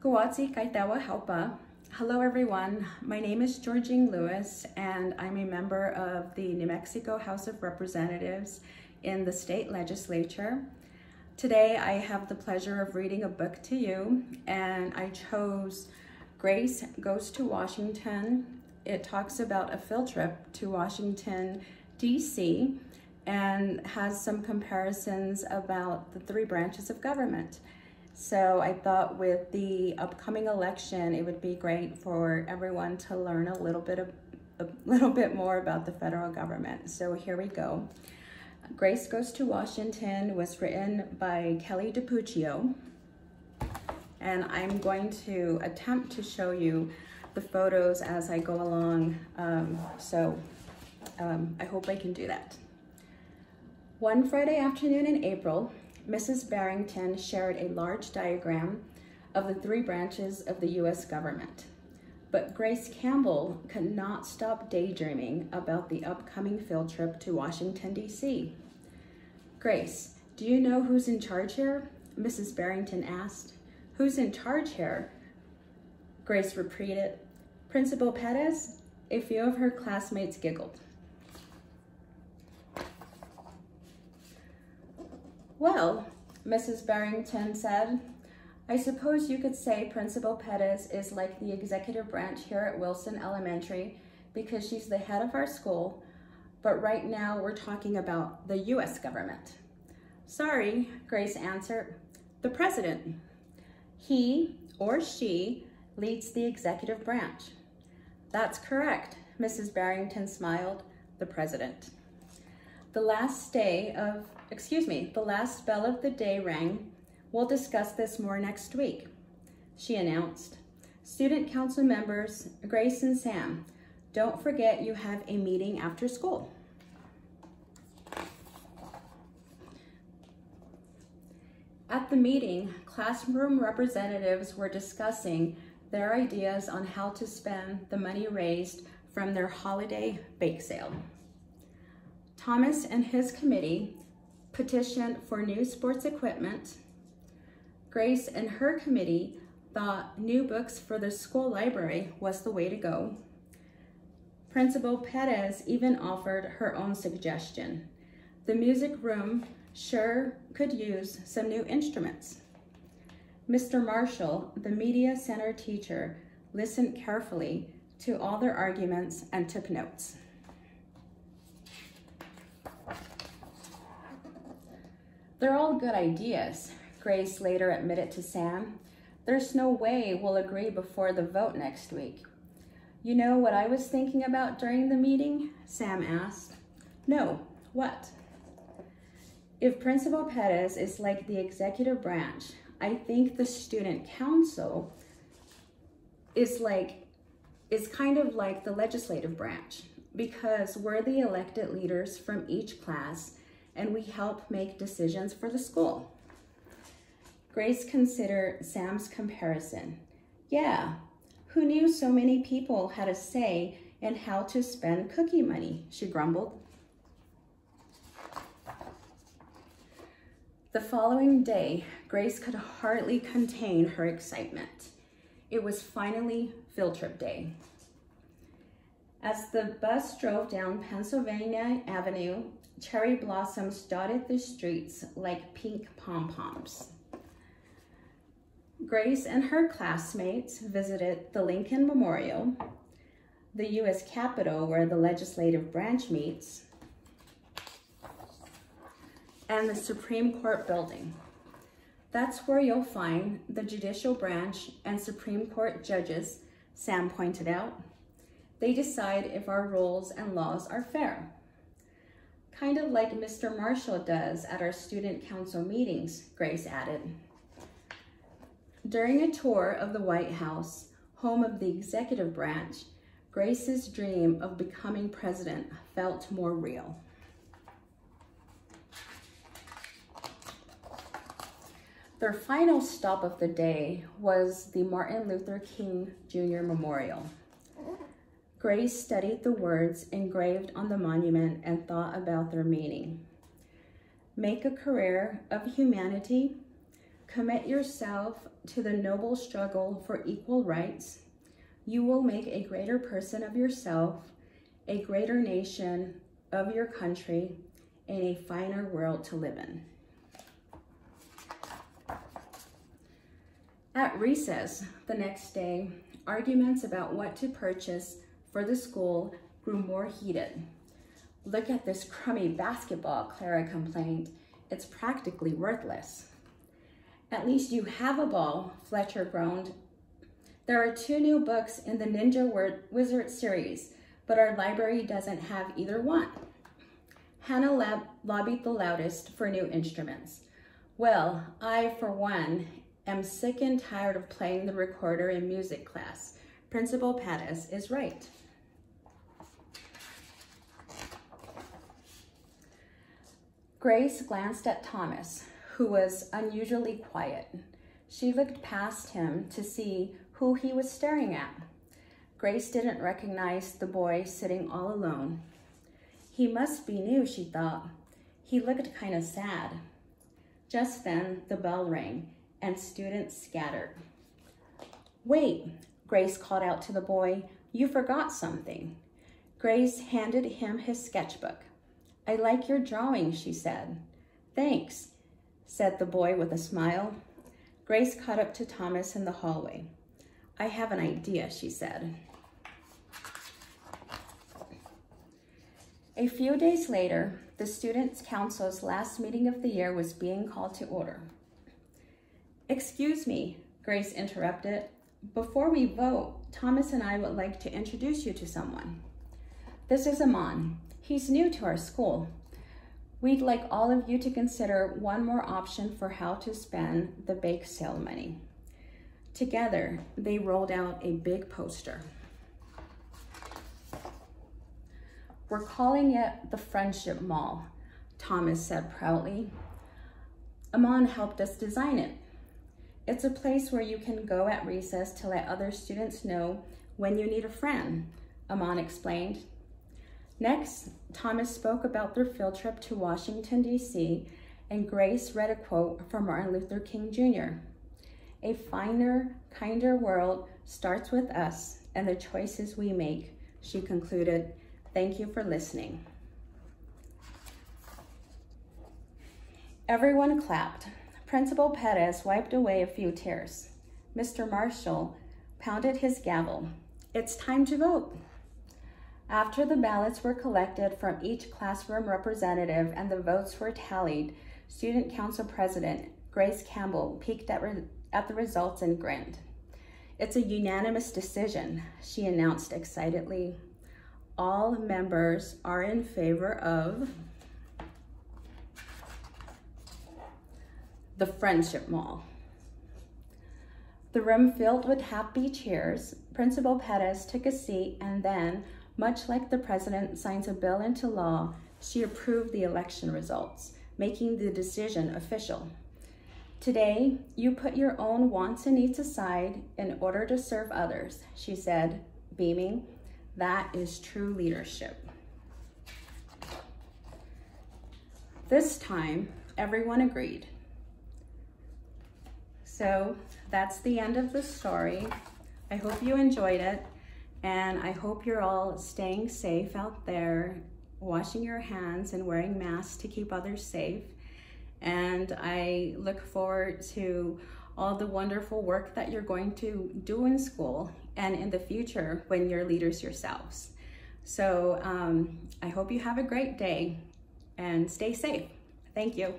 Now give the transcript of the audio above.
Guatsi Kaitawa Haupa. Hello everyone, my name is Georgene Lewis and I'm a member of the New Mexico House of Representatives in the state legislature. Today I have the pleasure of reading a book to you, and I chose Grace Goes to Washington. It talks about a field trip to Washington, D.C. and has some comparisons about the three branches of government. So I thought with the upcoming election, it would be great for everyone to learn a little bit more about the federal government. So here we go. Grace Goes to Washington was written by Kelly DiPucchio, and I'm going to attempt to show you the photos as I go along, I hope I can do that. One Friday afternoon in April, Mrs. Barrington shared a large diagram of the three branches of the U.S. government. But Grace Campbell could not stop daydreaming about the upcoming field trip to Washington, D.C. Grace, do you know who's in charge here? Mrs. Barrington asked. Who's in charge here? Grace repeated. Principal Perez? A few of her classmates giggled. Well, Mrs. Barrington said, I suppose you could say Principal Perez is like the executive branch here at Wilson Elementary because she's the head of our school, but right now we're talking about the U.S. government. Sorry, Grace answered, the president. He or she leads the executive branch. That's correct, Mrs. Barrington smiled, the president. The last bell of the day rang. We'll discuss this more next week, she announced. Student council members, Grace and Sam, don't forget you have a meeting after school. At the meeting, classroom representatives were discussing their ideas on how to spend the money raised from their holiday bake sale. Thomas and his committee petitioned for new sports equipment. Grace and her committee thought new books for the school library was the way to go. Principal Perez even offered her own suggestion. The music room sure could use some new instruments. Mr. Marshall, the media center teacher, listened carefully to all their arguments and took notes. They're all good ideas, Grace later admitted to Sam. There's no way we'll agree before the vote next week. You know what I was thinking about during the meeting? Sam asked. No, what? If Principal Perez is like the executive branch, I think the student council is kind of like the legislative branch, because we're the elected leaders from each class and we help make decisions for the school. Grace considered Sam's comparison. Yeah, who knew so many people had a say in how to spend cookie money, she grumbled. The following day, Grace could hardly contain her excitement. It was finally field trip day. As the bus drove down Pennsylvania Avenue, cherry blossoms dotted the streets like pink pom-poms. Grace and her classmates visited the Lincoln Memorial, the U.S. Capitol where the legislative branch meets, and the Supreme Court building. That's where you'll find the judicial branch and Supreme Court judges, Sam pointed out. They decide if our rules and laws are fair. Kind of like Mr. Marshall does at our student council meetings, Grace added. During a tour of the White House, home of the executive branch, Grace's dream of becoming president felt more real. Their final stop of the day was the Martin Luther King Jr. Memorial. Grace studied the words engraved on the monument and thought about their meaning. Make a career of humanity, Commit yourself to the noble struggle for equal rights. You will make a greater person of yourself, a greater nation of your country, and a finer world to live in. At recess the next day, arguments about what to purchase for the school grew more heated. "Look at this crummy basketball," Clara complained. "It's practically worthless." "At least you have a ball," Fletcher groaned. "There are 2 new books in the Ninja Wizard series, but our library doesn't have either one." Hannah lobbied the loudest for new instruments. "Well, I, for one, am sick and tired of playing the recorder in music class. Principal Pettis is right." Grace glanced at Thomas, who was unusually quiet. She looked past him to see who he was staring at. Grace didn't recognize the boy sitting all alone. He must be new, she thought. He looked kind of sad. Just then, the bell rang, and students scattered. "Wait," Grace called out to the boy, "you forgot something." Grace handed him his sketchbook. "I like your drawing," she said. "Thanks," said the boy with a smile. Grace caught up to Thomas in the hallway. "I have an idea," she said. A few days later, the Students' Council's last meeting of the year was being called to order. "Excuse me," Grace interrupted. "Before we vote, Thomas and I would like to introduce you to someone. This is Amon. He's new to our school. We'd like all of you to consider one more option for how to spend the bake sale money." Together, they rolled out a big poster. "We're calling it the Friendship Mall," Thomas said proudly. "Amon helped us design it. It's a place where you can go at recess to let other students know when you need a friend," Amon explained. Next, Thomas spoke about their field trip to Washington, D.C., and Grace read a quote from Martin Luther King Jr. "A finer, kinder world starts with us and the choices we make," she concluded. "Thank you for listening." Everyone clapped. Principal Pettis wiped away a few tears. Mr. Marshall pounded his gavel. "It's time to vote." After the ballots were collected from each classroom representative and the votes were tallied, Student Council President Grace Campbell peeked at the results and grinned. "It's a unanimous decision," she announced excitedly. "All members are in favor of the Friendship Mall." The room filled with happy cheers. Principal Pettis took a seat and then, much like the president signs a bill into law, she approved the election results, making the decision official. "Today, you put your own wants and needs aside in order to serve others," she said, beaming. "That is true leadership." This time, everyone agreed. So that's the end of the story. I hope you enjoyed it, and I hope you're all staying safe out there, washing your hands and wearing masks to keep others safe. And I look forward to all the wonderful work that you're going to do in school and in the future when you're leaders yourselves. So I hope you have a great day and stay safe. Thank you.